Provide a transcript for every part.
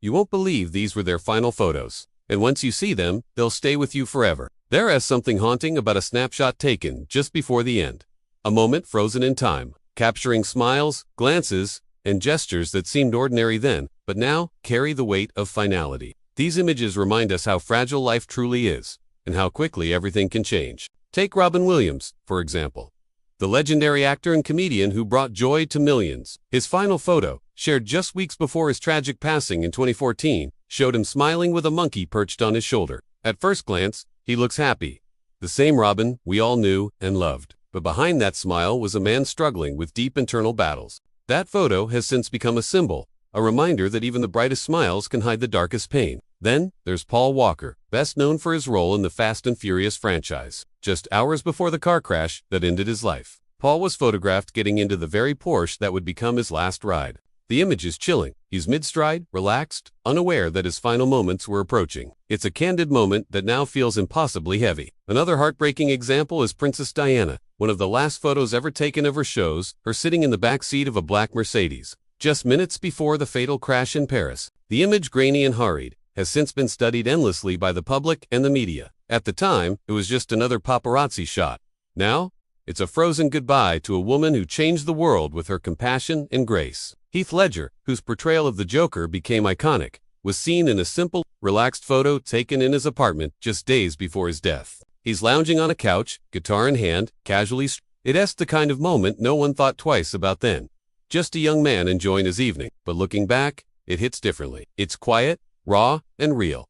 You won't believe these were their final photos. And once you see them, they'll stay with you forever. There is something haunting about a snapshot taken just before the end. A moment frozen in time, capturing smiles, glances, and gestures that seemed ordinary then, but now carry the weight of finality. These images remind us how fragile life truly is, and how quickly everything can change. Take Robin Williams, for example, the legendary actor and comedian who brought joy to millions. His final photo, shared just weeks before his tragic passing in 2014, showed him smiling with a monkey perched on his shoulder. At first glance, he looks happy. The same Robin we all knew and loved. But behind that smile was a man struggling with deep internal battles. That photo has since become a symbol, a reminder that even the brightest smiles can hide the darkest pain. Then, there's Paul Walker, best known for his role in the Fast and Furious franchise. Just hours before the car crash that ended his life, Paul was photographed getting into the very Porsche that would become his last ride. The image is chilling. He's mid-stride, relaxed, unaware that his final moments were approaching. It's a candid moment that now feels impossibly heavy. Another heartbreaking example is Princess Diana. One of the last photos ever taken of her shows her sitting in the back seat of a black Mercedes, just minutes before the fatal crash in Paris. The image, grainy and hurried, has since been studied endlessly by the public and the media. At the time, it was just another paparazzi shot. Now, it's a frozen goodbye to a woman who changed the world with her compassion and grace. Heath Ledger, whose portrayal of the Joker became iconic, was seen in a simple, relaxed photo taken in his apartment just days before his death. He's lounging on a couch, guitar in hand, casually. It's the kind of moment no one thought twice about then. Just a young man enjoying his evening, but looking back, it hits differently. It's quiet, raw, and real.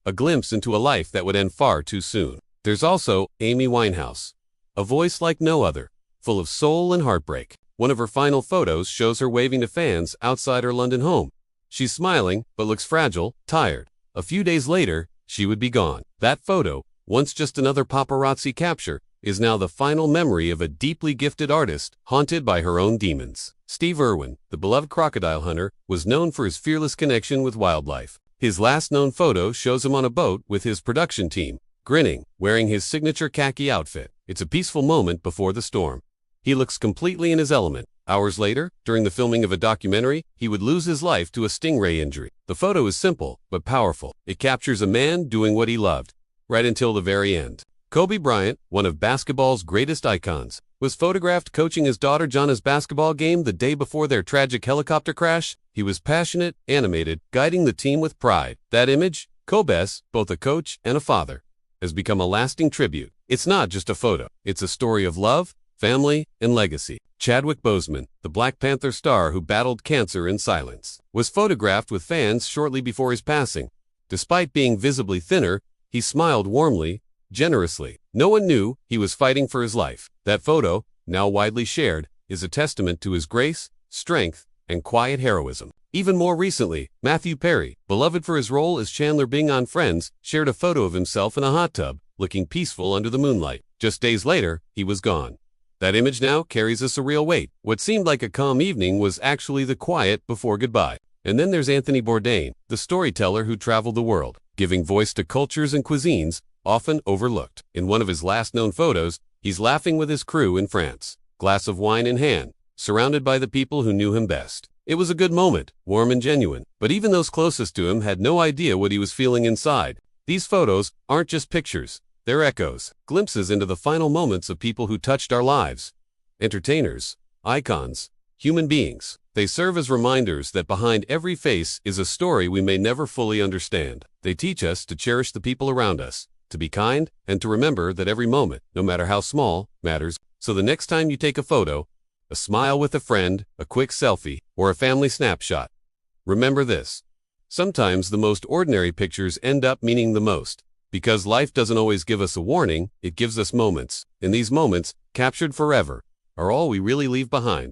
A glimpse into a life that would end far too soon. There's also Amy Winehouse, a voice like no other, full of soul and heartbreak. One of her final photos shows her waving to fans outside her London home. She's smiling, but looks fragile, tired. A few days later, she would be gone. That photo, once just another paparazzi capture, is now the final memory of a deeply gifted artist haunted by her own demons. Steve Irwin, the beloved crocodile hunter, was known for his fearless connection with wildlife. His last known photo shows him on a boat with his production team, grinning, wearing his signature khaki outfit. It's a peaceful moment before the storm. He looks completely in his element. Hours later, during the filming of a documentary, he would lose his life to a stingray injury. The photo is simple, but powerful. It captures a man doing what he loved, right until the very end. Kobe Bryant, one of basketball's greatest icons, was photographed coaching his daughter Gianna's basketball game the day before their tragic helicopter crash. He was passionate, animated, guiding the team with pride. That image, Kobe's, both a coach and a father, has become a lasting tribute. It's not just a photo. It's a story of love, family, and legacy. Chadwick Boseman, the Black Panther star who battled cancer in silence, was photographed with fans shortly before his passing. Despite being visibly thinner, he smiled warmly, generously. No one knew he was fighting for his life. That photo, now widely shared, is a testament to his grace, strength, and quiet heroism. Even more recently, Matthew Perry, beloved for his role as Chandler Bing on Friends, shared a photo of himself in a hot tub, looking peaceful under the moonlight. Just days later, he was gone. That image now carries a surreal weight. What seemed like a calm evening was actually the quiet before goodbye. And then there's Anthony Bourdain, the storyteller who traveled the world, giving voice to cultures and cuisines often overlooked. In one of his last known photos, he's laughing with his crew in France, glass of wine in hand, surrounded by the people who knew him best. It was a good moment, warm and genuine, but even those closest to him had no idea what he was feeling inside. These photos aren't just pictures. They're echoes, glimpses into the final moments of people who touched our lives. Entertainers, icons, human beings. They serve as reminders that behind every face is a story we may never fully understand. They teach us to cherish the people around us, to be kind, and to remember that every moment, no matter how small, matters. So the next time you take a photo, a smile with a friend, a quick selfie, or a family snapshot, remember this. Sometimes the most ordinary pictures end up meaning the most. Because life doesn't always give us a warning, it gives us moments. And these moments, captured forever, are all we really leave behind.